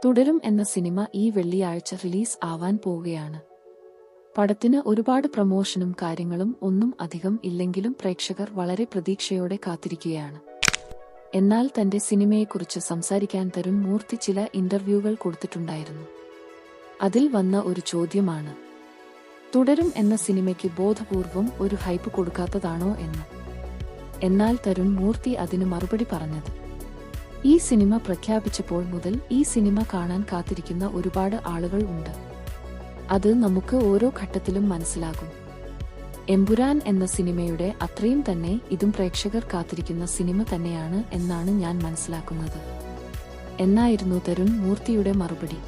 തുടരും എന്ന സിനിമ ഈ വെള്ളിയാഴ്ച റിലീസ് ആവാൻ പോവുകയാണ്. പടത്തിന് ഒരുപാട് പ്രമോഷനും കാര്യങ്ങളും ഒന്നും അധികം ഇല്ലെങ്കിലും പ്രേക്ഷകർ വളരെ പ്രതീക്ഷയോടെ കാത്തിരിക്കുകയാണ്. എന്നാൽ തന്റെ സിനിമയെക്കുറിച്ച് സംസാരിക്കാൻ തരുൺ മൂർത്തി ചില ഇന്റർവ്യൂകൾ കൊടുത്തിട്ടുണ്ടായിരുന്നു. അതിൽ വന്ന ഒരു ചോദ്യമാണ് തുടരും എന്ന സിനിമയ്ക്ക് ബോധപൂർവം ഒരു ഹൈപ്പ് കൊടുക്കാത്തതാണോ എന്ന്. എന്നാൽ തരുൺ മൂർത്തി അതിന് മറുപടി പറഞ്ഞത്, ഈ സിനിമ പ്രഖ്യാപിച്ചപ്പോൾ മുതൽ ഈ സിനിമ കാണാൻ കാത്തിരിക്കുന്ന ഒരുപാട് ആളുകൾ ഉണ്ട്. അത് നമുക്ക് ഓരോ ഘട്ടത്തിലും മനസ്സിലാകും. എമ്പുരാൻ എന്ന സിനിമയുടെ അത്രയും തന്നെ ഇതും പ്രേക്ഷകർ കാത്തിരിക്കുന്ന സിനിമ തന്നെയാണ് എന്നാണ് ഞാൻ മനസ്സിലാക്കുന്നത് എന്നായിരുന്നു തരുൺ മൂർത്തിയുടെ മറുപടി.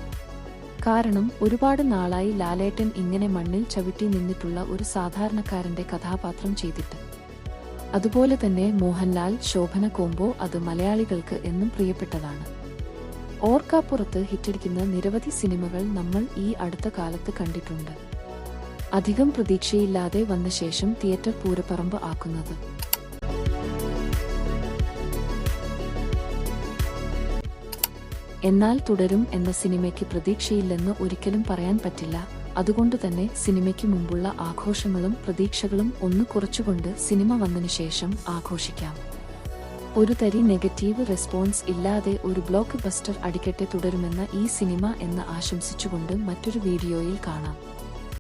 കാരണം ഒരുപാട് നാളായി ലാലേട്ടൻ ഇങ്ങനെ മണ്ണിൽ ചവിട്ടി നിന്നിട്ടുള്ള ഒരു സാധാരണക്കാരന്റെ കഥാപാത്രം ചെയ്തിട്ട്. അതുപോലെ തന്നെ മോഹൻലാൽ ശോഭന കോംബോ അത് മലയാളികൾക്ക് എന്നും പ്രിയപ്പെട്ടതാണ്. ഓർക്കാപ്പുറത്ത് ഹിറ്റടിക്കുന്ന നിരവധി സിനിമകൾ നമ്മൾ ഈ അടുത്ത കാലത്ത് കണ്ടിട്ടുണ്ട്. അധികം പ്രതീക്ഷയില്ലാതെ വന്ന ശേഷം തിയേറ്റർ പൂരപ്പറമ്പ് ആക്കുന്നത്. എന്നാൽ തുടരും എന്ന സിനിമയ്ക്ക് പ്രതീക്ഷയില്ലെന്ന് ഒരിക്കലും പറയാൻ പറ്റില്ല. അതുകൊണ്ടുതന്നെ സിനിമയ്ക്ക് മുമ്പുള്ള ആഘോഷങ്ങളും പ്രതീക്ഷകളും ഒന്ന് കുറച്ചുകൊണ്ട് സിനിമ വന്നതിനു ശേഷം ആഘോഷിക്കാം. ഒരു തരി നെഗറ്റീവ് റെസ്പോൺസ് ഇല്ലാതെ ഒരു ബ്ലോക്ക് ബസ്റ്റർ അടിക്കട്ടെ തുടരുമെന്ന ഈ സിനിമ എന്ന് ആശംസിച്ചുകൊണ്ട് മറ്റൊരു വീഡിയോയിൽ കാണാം.